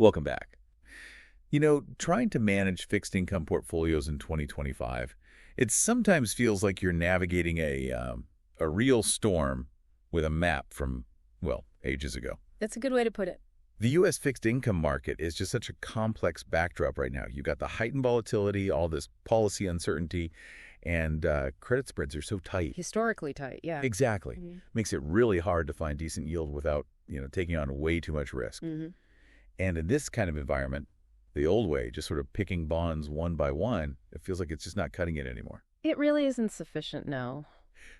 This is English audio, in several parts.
Welcome back. Trying to manage fixed income portfolios in 2025, it sometimes feels like you're navigating a real storm with a map from, well, ages ago. That's a good way to put it. The U.S. fixed income market is just such a complex backdrop right now. You've got the heightened volatility, all this policy uncertainty, and credit spreads are so tight. Historically tight, yeah. Exactly. Makes it really hard to find decent yield without, taking on way too much risk. And in this kind of environment, the old way, just sort of picking bonds one by one, it feels like it's just not cutting it anymore. It really isn't sufficient, no.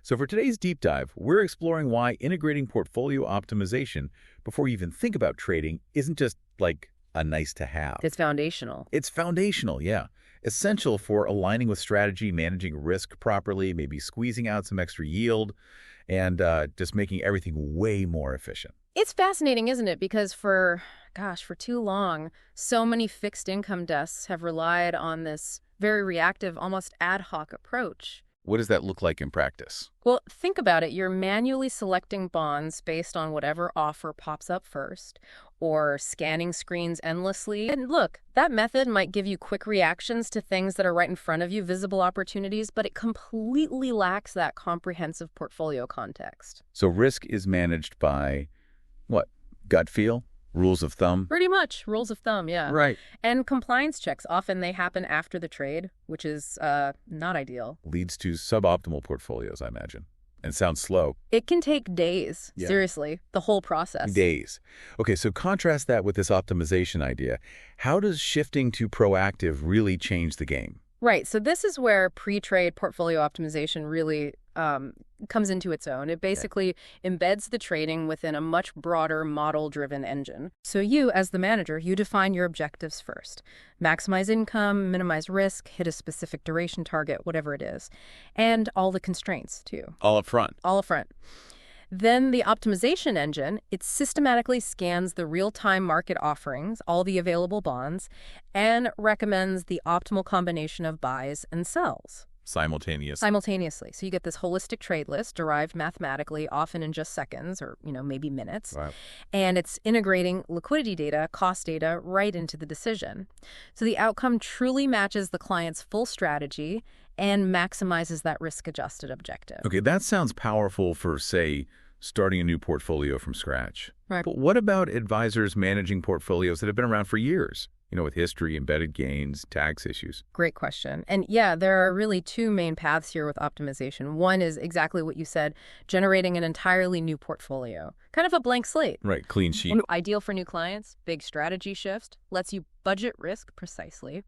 So for today's deep dive, we're exploring why integrating portfolio optimization before you even think about trading isn't just like a nice to have. It's foundational. It's foundational, yeah. Essential for aligning with strategy, managing risk properly, maybe squeezing out some extra yield, and just making everything way more efficient. It's fascinating, isn't it? Because for too long, so many fixed income desks have relied on this very reactive, almost ad hoc approach. What does that look like in practice? Well, think about it. You're manually selecting bonds based on whatever offer pops up first, or scanning screens endlessly. And look, that method might give you quick reactions to things that are right in front of you, visible opportunities, but it completely lacks that comprehensive portfolio context. So risk is managed by, what, gut feel? Rules of thumb? Pretty much. Rules of thumb, yeah. Right. And compliance checks. Often they happen after the trade, which is not ideal. Leads to suboptimal portfolios, I imagine. And sounds slow. It can take days. Yeah. Seriously, the whole process. Days. Okay, so contrast that with this optimization idea. How does shifting to proactive really change the game? Right. So this is where pre-trade portfolio optimization really comes into its own. It basically embeds the trading within a much broader model-driven engine. So you, as the manager, you define your objectives first. Maximize income, minimize risk, hit a specific duration target, whatever it is. And all the constraints, too. All up front. All up front. Then the optimization engine, it systematically scans the real-time market offerings, all the available bonds, and recommends the optimal combination of buys and sells. Simultaneously. So you get this holistic trade list derived mathematically, often in just seconds or, maybe minutes. Wow. And it's integrating liquidity data, cost data, right into the decision. So the outcome truly matches the client's full strategy and maximizes that risk-adjusted objective. Okay, that sounds powerful for, say, starting a new portfolio from scratch. Right. But what about advisors managing portfolios that have been around for years? With history, embedded gains, tax issues. Great question. And yeah, there are really two main paths here with optimization. One is exactly what you said, generating an entirely new portfolio. Kind of a blank slate. Right, clean sheet. Ideal for new clients, big strategy shift, lets you budget risk precisely.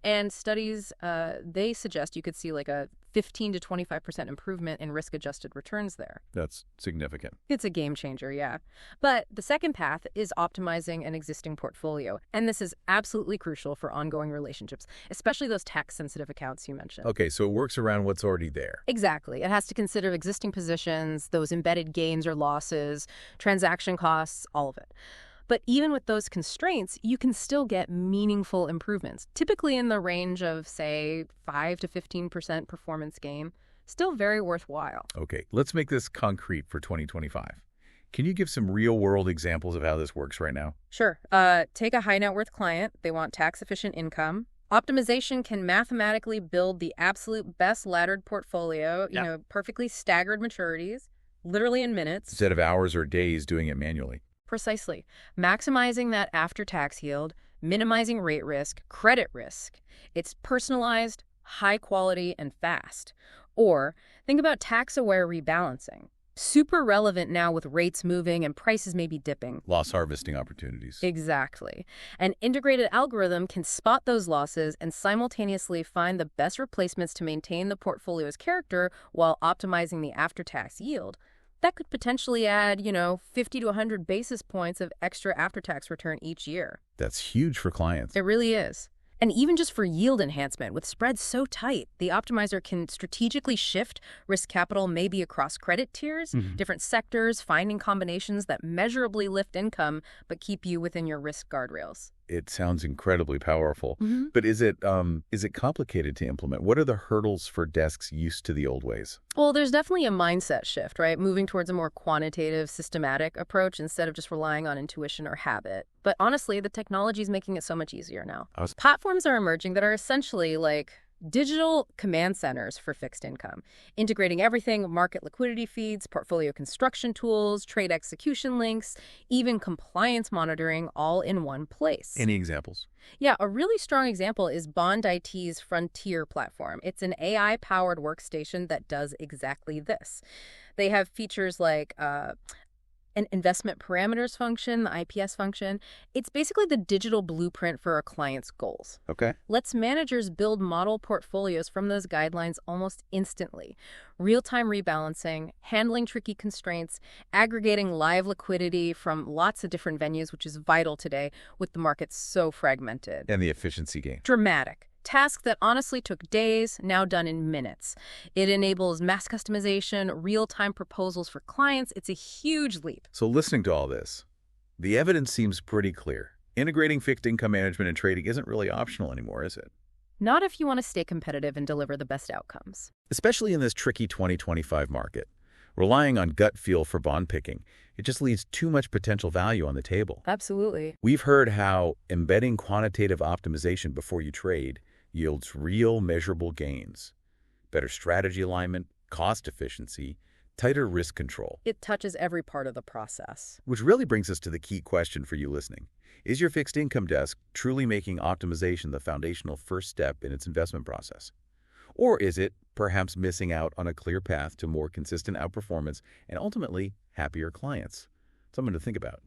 And studies, they suggest you could see like a 15 to 25% improvement in risk-adjusted returns there. That's significant. It's a game changer, yeah. But the second path is optimizing an existing portfolio. And this is absolutely crucial for ongoing relationships, especially those tax-sensitive accounts you mentioned. Okay, so it works around what's already there. Exactly. It has to consider existing positions, those embedded gains or losses, transaction costs, all of it. But even with those constraints, you can still get meaningful improvements, typically in the range of, say, 5 to 15% performance gain. Still very worthwhile. Okay, let's make this concrete for 2025. Can you give some real-world examples of how this works right now? Sure. Take a high-net-worth client. They want tax-efficient income. Optimization can mathematically build the absolute best laddered portfolio, perfectly staggered maturities, literally in minutes. Instead of hours or days doing it manually. Precisely. Maximizing that after-tax yield, minimizing rate risk, credit risk. It's personalized, high quality, and fast. Or think about tax-aware rebalancing. Super relevant now with rates moving and prices maybe dipping. Loss harvesting opportunities. Exactly. An integrated algorithm can spot those losses and simultaneously find the best replacements to maintain the portfolio's character while optimizing the after-tax yield. That could potentially add, 50 to 100 basis points of extra after-tax return each year. That's huge for clients. It really is. And even just for yield enhancement, with spreads so tight, the optimizer can strategically shift risk capital maybe across credit tiers, different sectors, finding combinations that measurably lift income but keep you within your risk guardrails. It sounds incredibly powerful. Hmm. But is it complicated to implement? What are the hurdles for desks used to the old ways? Well, there's definitely a mindset shift, right? Moving towards a more quantitative, systematic approach instead of just relying on intuition or habit. But honestly, the technology is making it so much easier now. Platforms are emerging that are essentially like digital command centers for fixed income, integrating everything: market liquidity feeds, portfolio construction tools, trade execution links, even compliance monitoring, all in one place. Any examples? Yeah, a really strong example is BondIT's Frontier platform. It's an AI-powered workstation that does exactly this. They have features like an investment parameters function, the IPS function. It's basically the digital blueprint for a client's goals. Okay. Lets managers build model portfolios from those guidelines almost instantly. Real-time rebalancing, handling tricky constraints, aggregating live liquidity from lots of different venues, which is vital today with the market so fragmented. And the efficiency gain. Dramatic. Task that honestly took days, now done in minutes. It enables mass customization, real-time proposals for clients. It's a huge leap. So listening to all this, the evidence seems pretty clear. Integrating fixed income management and trading isn't really optional anymore, is it? Not if you want to stay competitive and deliver the best outcomes. Especially in this tricky 2025 market. Relying on gut feel for bond picking, it just leaves too much potential value on the table. Absolutely. We've heard how embedding quantitative optimization before you trade yields real measurable gains. Better strategy alignment, cost efficiency, tighter risk control. It touches every part of the process. Which really brings us to the key question for you listening. Is your fixed income desk truly making optimization the foundational first step in its investment process? Or is it perhaps missing out on a clear path to more consistent outperformance and ultimately happier clients? Something to think about.